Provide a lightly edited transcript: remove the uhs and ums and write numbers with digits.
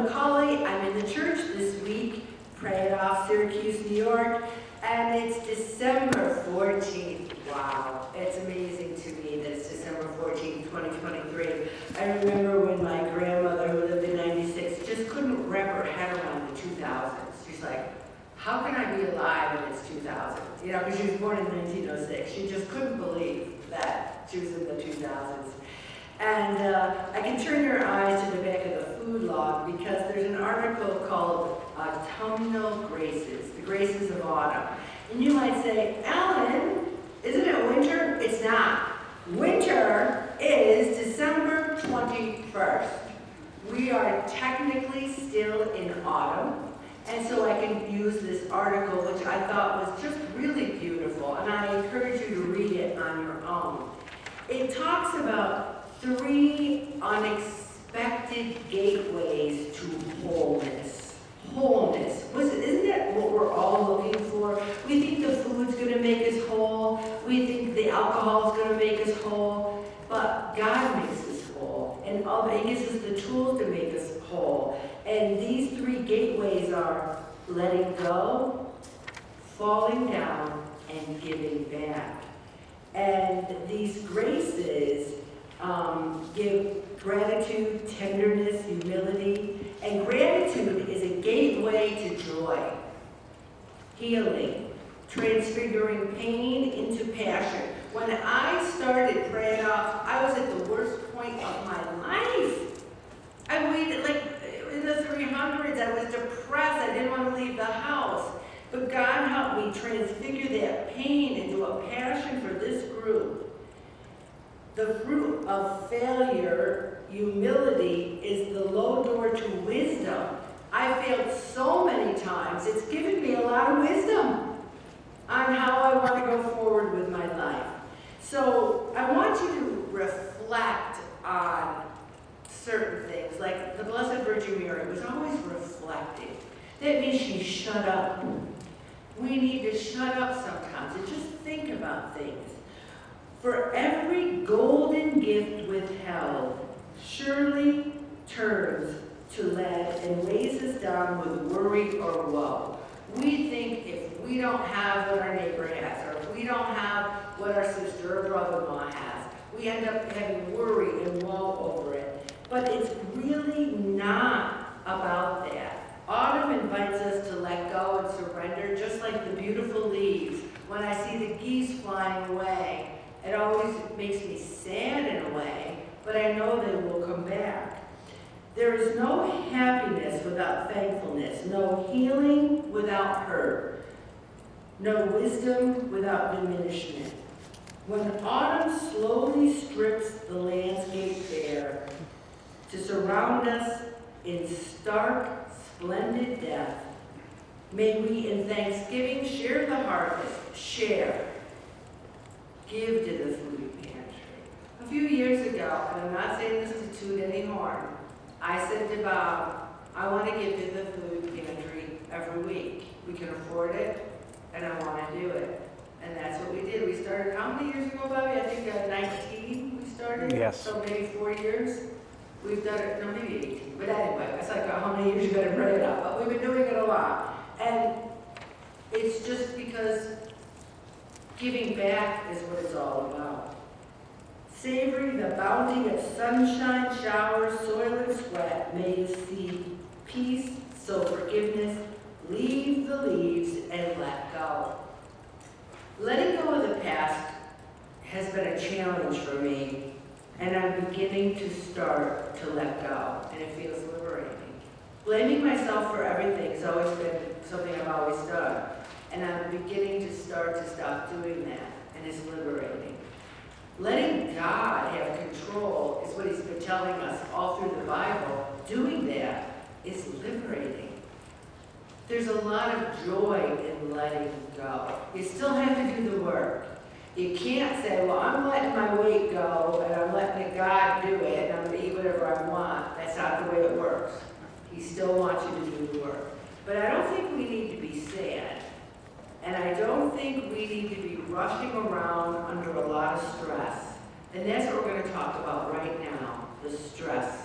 McCauley. I'm in the church this week, praying off Syracuse, New York, and it's December 14th. Wow, it's amazing to me that it's December 14th, 2023. I remember when my grandmother, who lived in 96, just couldn't wrap her head around the 2000s. She's like, how can I be alive when it's 2000? You know, because she was born in 1906. She just couldn't believe that she was in the 2000s. And I can turn your eyes to the back of the food log because there's an article called Autumnal Graces, the Graces of Autumn. And you might say, Ellen, isn't it winter? It's not. Winter is December 21st. We are technically still in autumn. And so I can use this article, which I thought was just really beautiful, and I encourage you to read it on your own. It talks about 3 unexpected gateways to wholeness. Wholeness. Isn't that what we're all looking for? We think the food's going to make us whole. We think the alcohol's going to make us whole. But God makes us whole. And He gives us the tools to make us whole. And these 3 gateways are letting go, falling down, and giving back. And these graces give gratitude, tenderness, humility, and gratitude is a gateway to joy, healing, transfiguring pain into passion. When I started praying off, I was at the worst point of my life. I waited like in the 300s. I was depressed. I didn't want to leave the house. But God helped me transfigure that pain into a passion for this group. The fruit of failure, humility, is the low door to wisdom. I failed so many times. It's given me a lot of wisdom on how I want to go forward with my life. So I want you to reflect on certain things. Like the Blessed Virgin Mary was always reflecting. That means she shut up. We need to shut up sometimes and just think about things. For every golden gift withheld surely turns to lead and weighs us down with worry or woe. We think if we don't have what our neighbor has, or if we don't have what our sister or brother-in-law has, we end up having worry and woe over it. But it's really not about that. Autumn invites us to let go and surrender, just like the beautiful leaves. When I see the geese flying away, it always makes me sad in a way, but I know they will come back. There is no happiness without thankfulness, no healing without hurt, no wisdom without diminishment. When autumn slowly strips the landscape bare to surround us in stark, splendid death, may we in thanksgiving share the harvest, give to the food pantry. A few years ago, and I'm not saying this to toot any horn, I said to Bob, I want to give to the food pantry every week. We can afford it, and I want to do it. And that's what we did. We started, how many years ago, Bobby? I think 19 we started? Yes. So maybe 4 years? We've done it, no, maybe 18. But anyway, it's like how many years you got to pray it up. But we've been doing it a lot. And it's just because giving back is what it's all about. Savoring the bounty of sunshine, showers, soil, and sweat, may you see peace, sow forgiveness, leave the leaves, and let go. Letting go of the past has been a challenge for me, and I'm beginning to start to let go, and it feels liberating. Blaming myself for everything has always been something I've always done. And I'm beginning to start to stop doing that, and it's liberating. Letting God have control is what He's been telling us all through the Bible. Doing that is liberating. There's a lot of joy in letting go. You still have to do the work. You can't say, well, I'm letting my weight go, and I'm letting God do it, and I'm going to eat whatever I want. That's not the way it works. He still wants you to do the work. But I don't think we need to be sad. And I don't think we need to be rushing around under a lot of stress. And that's what we're going to talk about right now, the stress